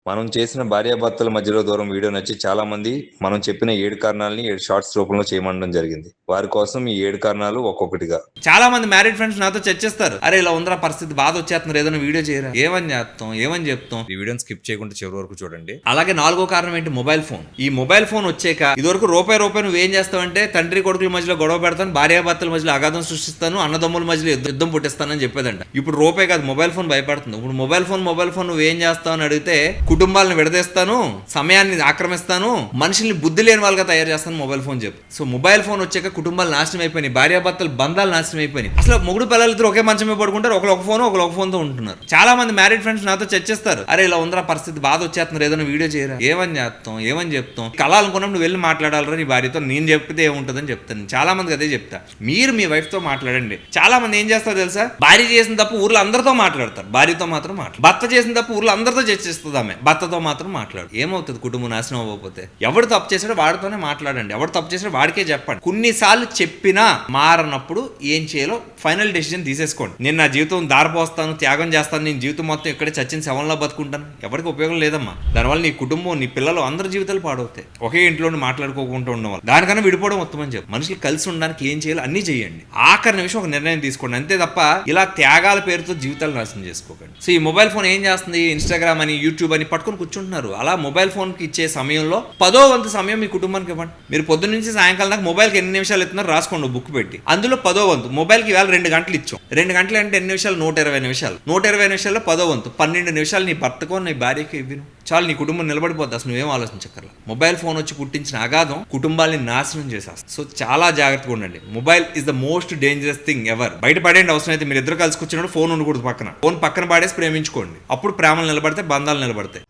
మనం చేసిన భార్యాభర్తల మధ్యలో దూరం వీడియో నచ్చి చాలా మంది మనం చెప్పిన 7 కారణాలని 7 షార్ట్స్ రూపంలో చేయమనడం జరిగింది. వారి కోసం ఈ 7 కారణాలు ఒక్కొక్కటిగా. చాలా మంది మ్యారీడ్ ఫ్రెండ్స్ నాతో చర్చిస్తారు, అరే ఇలా ఉందరా పరిస్థితి, బాధ వచ్చేస్తున్నారు, ఏదైనా వీడియో చేయరా, ఏమని చేస్తాం, ఏమని చెప్తాం. ఈ వీడియోని స్కిప్ చేయకుండా చివరి వరకు చూడండి. అలాగే 4వ కారణం ఏంటి, మొబైల్ ఫోన్. ఈ మొబైల్ ఫోన్ వచ్చాక ఇదివరకు రూపాయి నువ్వు ఏం చేస్తావంటే తండ్రి కొడుకుల మధ్యలో గొడవ పెడతాను, భార్యాభర్తల మధ్యలో అగాధం సృష్టిస్తాను, అన్నదమ్ముల మధ్యలో యుద్ధం పుట్టిస్తానని చెప్పేదంట. ఇప్పుడు రూపాయి కాదు, మొబైల్ ఫోన్ భయపడుతుంది. ఇప్పుడు మొబైల్ ఫోన్ నువ్వు ఏం చేస్తావు అని అడిగితే కుటుంబాలను విడదీస్తాను, సమయాన్ని ఆక్రమిస్తాను, మనుషుల్ని బుద్ధి లేని వాళ్ళగా తయారు చేస్తాను మొబైల్ ఫోన్ చెప్పు. సో మొబైల్ ఫోన్ వచ్చాక కుటుంబాలు నాశనం అయిపోయినాయి, భార్యాభర్తల బంధాలు నాశనం అయిపోయినాయి. అసలు మొగుడు పిల్లలిద్దరు ఒకే మంచం మీద పడుకుంటారు, ఒకరు ఒక ఫోన్తో ఉంటున్నారు. చాలా మంది మ్యారీడ్ ఫ్రెండ్స్ నాతో చర్చిస్తారు, అరే ఇలా ఉందరా పరిస్థితి, బాధ వచ్చేస్తున్నారు, ఏదైనా వీడియో చేయరా, ఏమని చేస్తాం, ఏమని చెప్తాం. కళ అనుకున్నప్పుడు నువ్వు వెళ్ళి మాట్లాడాలరా నీ భార్యతో, నేను చెప్తే ఏముంటుందని చెప్తాను. చాలా మందికి అదే చెప్తా, మీరు మీ వైఫ్ తో మాట్లాడండి. చాలా మంది ఏం చేస్తారో తెలుసా, భార్య చేసిన తప్పు ఊర్లో అందరితో మాట్లాడతారు, భార్యతో మాత్రం మాట్లాడు. భర్త చేసిన తప్పు ఊర్లో అందరితో చర్చిస్తుంది ఆమె, భర్తతో మాత్రం మాట్లాడు. ఏమవుతుంది కుటుంబం నాశనం అవ్వకపోతే? ఎవడు తప్పు చేసాడో వాడితోనే మాట్లాడండి, ఎవడు తప్పు చేసాడో వాడికే చెప్పండి. కొన్నిసార్లు చెప్పినా మారనప్పుడు ఏం చేయాలో ఫైనల్ డెసిజన్ తీసేసుకోండి. నేను నా జీవితం దారిపోస్తాను, త్యాగం చేస్తాను, నేను జీవితం మొత్తం ఇక్కడే చచ్చిన శవంలో బతుకుంటాను, ఎవరికి ఉపయోగం లేదమ్మా. దానివల్ల నీ కుటుంబం, నీ పిల్లలు, అందరి జీవితాలు పాడవుతాయి. ఒకే ఇంట్లో మాట్లాడుకోకుండా ఉండడం దానికన్నా విడిపోవడం ఉత్తమం చెప్పు. మనుషులు కలిసి ఉండడానికి ఏం చేయాలో అన్ని చేయండి. ఆఖరి నిమిషం ఒక నిర్ణయం తీసుకోండి, అంతే తప్ప ఇలా త్యాగాల పేరుతో జీవితాలు నాశనం చేసుకోకండి. సో ఈ మొబైల్ ఫోన్ ఏం చేస్తుంది, ఇన్స్టాగ్రామ్ అని, యూట్యూబ్ అని పట్టుకొని కూర్చుంటున్నారు. అలా మొబైల్ ఫోన్ కి ఇచ్చే సమయంలో 10వ వంతు సమయం మీ కుటుంబానికి ఇవ్వండి. మీరు పొద్దున్న నుంచి సాయంకాలం దాకా మొబైల్కి ఎన్ని నిమిషాలు ఇస్తున్నారు రాసుకోండి బుక్ పెట్టి. అందులో 10వ వంతు మొబైల్కి ఇవాళ 2 గంటలు ఇచ్చాం. 2 గంటలు అంటే ఎన్ని నిమిషాలు, 120 నిమిషాలు. 120 నిమిషాల్లో 10వ వంతు 12 నిమిషాలు నీ భర్తకో నీ భార్యకి ఇవ్వను, చాలు నీ కుటుంబం నిలబడిపోద్ది. అసలు నువ్వేం ఆలోచించక్కర్లా. మొబైల్ ఫోన్ వచ్చి పుట్టించిన అగాధం కుటుంబాన్ని నాశనం చేసేస్తుంది. సో చాలా జాగ్రత్తగా ఉండండి. Mobile is the most dangerous thing ever. బయట పడేయండి, అవసరం అయితే మీరు ఇద్దరు కలిసి కూర్చున్నప్పుడు ఫోన్ ఉండకూడదు పక్కన. ఫోన్ పక్కన పాడేసి ప్రేమించుకోండి, అప్పుడు ప్రేమలు నిలబడితే, బంధాలు నిలబడతాయి.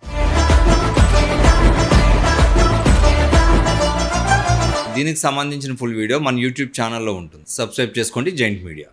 దీనికి సంబంధించిన ఫుల్ వీడియో మన యూట్యూబ్ ఛానల్లో ఉంటుంది, సబ్స్క్రైబ్ చేసుకోండి. Giant media.